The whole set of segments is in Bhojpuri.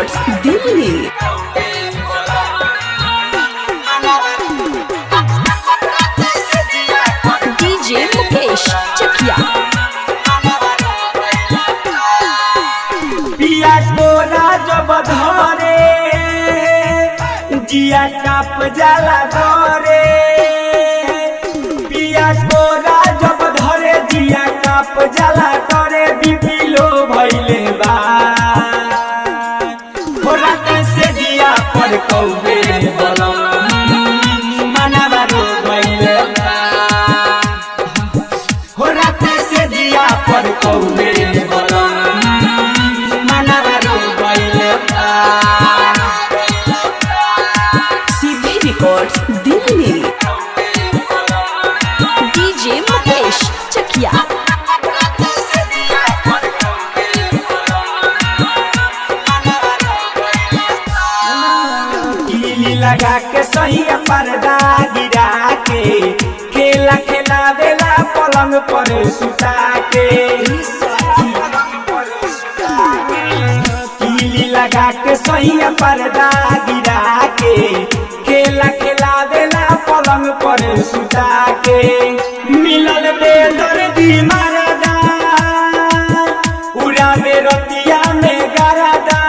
रिकॉर्ड्स दिल्ली। डीजे मुकेश चकिया। पिया तोरा जब धरे जिया काप जाला धरे, पिया तोरा जब धरे जिया काप जाला करे, बिपिलो भइले बा रात से जिया पर कौवे बलम मनवा रो भइले बा, रात से जिया पर कौवे बलम मनवा रो भइले बा। सीधे रिकॉर्ड्स दिल्ली। डीजे मुकेश चकिया। लगा के सही पर्दा गिरा के खेला खेला देला पलंग पर सुता के, कीली लगा के सही पर्दा गिरा के खेला खेला देला पलंग पर सुता के, मिलल बेदर्दी मरदा उड़ा में रतिया में गरदा,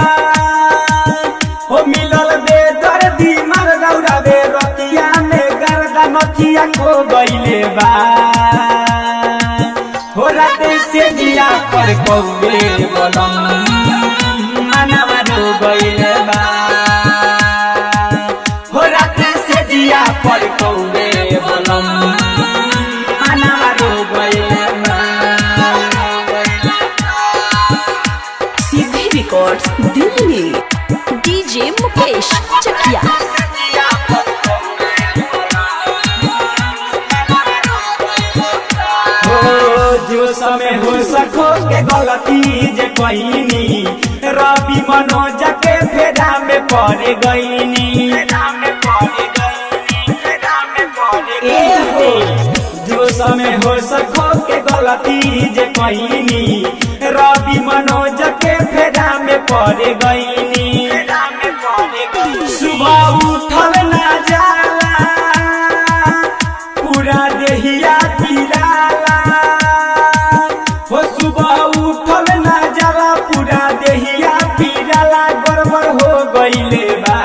हो मिलल बेदर्दी मरदा उड़ा में रतिया में गरदा, नथिया खो गइले बा हो रात से जिया पर कौवे बलम मनवा रो गइले बा, हो रात से जिया पर कौवे बलम मनवा रो गइले बा। सीधे रिकॉर्ड्स दिल्ली। डीजे मुकेश चकिया। जो समय हो सको के गलती जे कहीनी, रवि मनोज के फेरा में पड़ गईनी, जो समय हो सको के गलती जे कहीनी, रवि मनोज के फेरा में पड़ गईनी, सुबह उठल ना जाला पूरा देहिया पिराला, हो सुबह उठल ना जाला पूरा देहिया पिराला, गड़बड़ हो गइले बा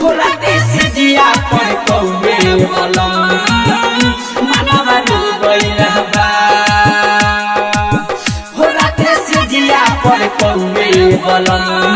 हो रात से जिया पर कौवे बलम मनवा रो गइले बा, हो रात से जिया पर कौवे बलम